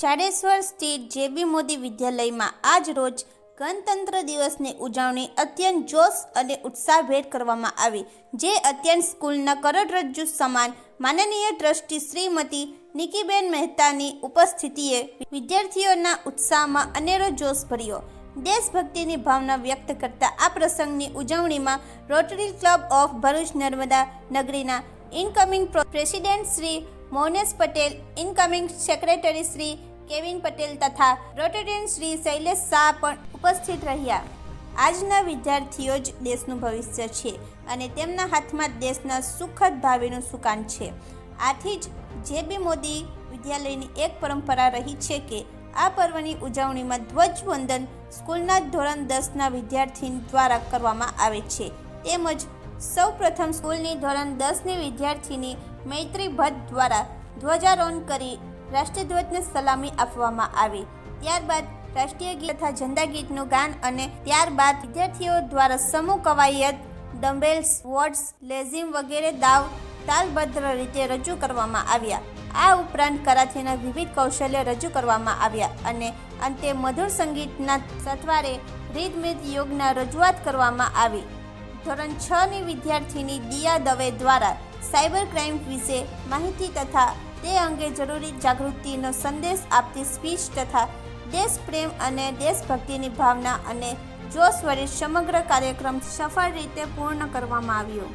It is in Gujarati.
જાડેશ્વર સ્થિત જે.બી. મોદી વિદ્યાલયમાં આજ રોજ ગણતંત્ર દિવસની ઉજવણી અત્યંત જોશ અને ઉત્સાહભેર કરવામાં આવી, જે અત્યંત સ્કૂલના કરોડરજ્જુ સમાન માનનીય ટ્રસ્ટી શ્રીમતી નિકીબેન મહેતાની ઉપસ્થિતિએ વિદ્યાર્થીઓના ઉત્સાહમાં અનેરો જોશ ભર્યો. દેશભક્તિની ભાવના વ્યક્ત કરતા આ પ્રસંગની ઉજવણીમાં rotary club of Bharuch Narmada નગરીના incoming president Shri Mohnesh Patel, incoming secretary Shri Kevin Patel તથા રોટેરિયન શ્રી શૈલેષ શાહ પણ ઉપસ્થિત રહ્યા. આજના વિદ્યાર્થીઓ જ દેશનું ભવિષ્ય છે અને તેમના હાથમાં દેશના સુખદ ભાવિનું સુકાન છે. આથી જ જે.બી. મોદી વિદ્યાલયની એક પરંપરા રહી છે કે આ પર્વની ઉજવણીમાં ધ્વજવંદન સ્કૂલના ધોરણ 10ના વિદ્યાર્થી દ્વારા કરવામાં આવે છે. તેમજ સૌ પ્રથમ સ્કૂલની ધોરણ 10ની વિદ્યાર્થીની મૈત્રી ભટ્ટ દ્વારા ધ્વજારોહણ કરી રાષ્ટ્રધ્વજને સલામી આપવામાં આવી. ત્યારબાદ રાષ્ટ્રીય ગીત તથા ઝંડા ગીતનું ગાન અને ત્યારબાદ વિદ્યાર્થીઓ દ્વારા સમૂહ કવાયત, ડમ્બેલ્સ, વોટ્સ, લેઝિમ વગેરે દાવ તાલબદ્ધ રીતે રજૂ કરવામાં આવ્યા. આ ઉપરાંત કરાથીના વિવિધ કૌશલ્ય રજૂ કરવામાં આવ્યા અને અંતે મધુર સંગીતના સથવારે રીતમિત યોગના રજૂઆત કરવામાં આવી. ધોરણ 6ની વિદ્યાર્થીની દિયા દવે દ્વારા સાયબર ક્રાઇમ વિશે માહિતી તથા તે અંગે જરૂરી જાગૃતિનો સંદેશ આપતી સ્પીચ તથા દેશપ્રેમ અને દેશભક્તિની ભાવના અને જોશ વડે સમગ્ર કાર્યક્રમ સફળ રીતે પૂર્ણ કરવામાં આવ્યો.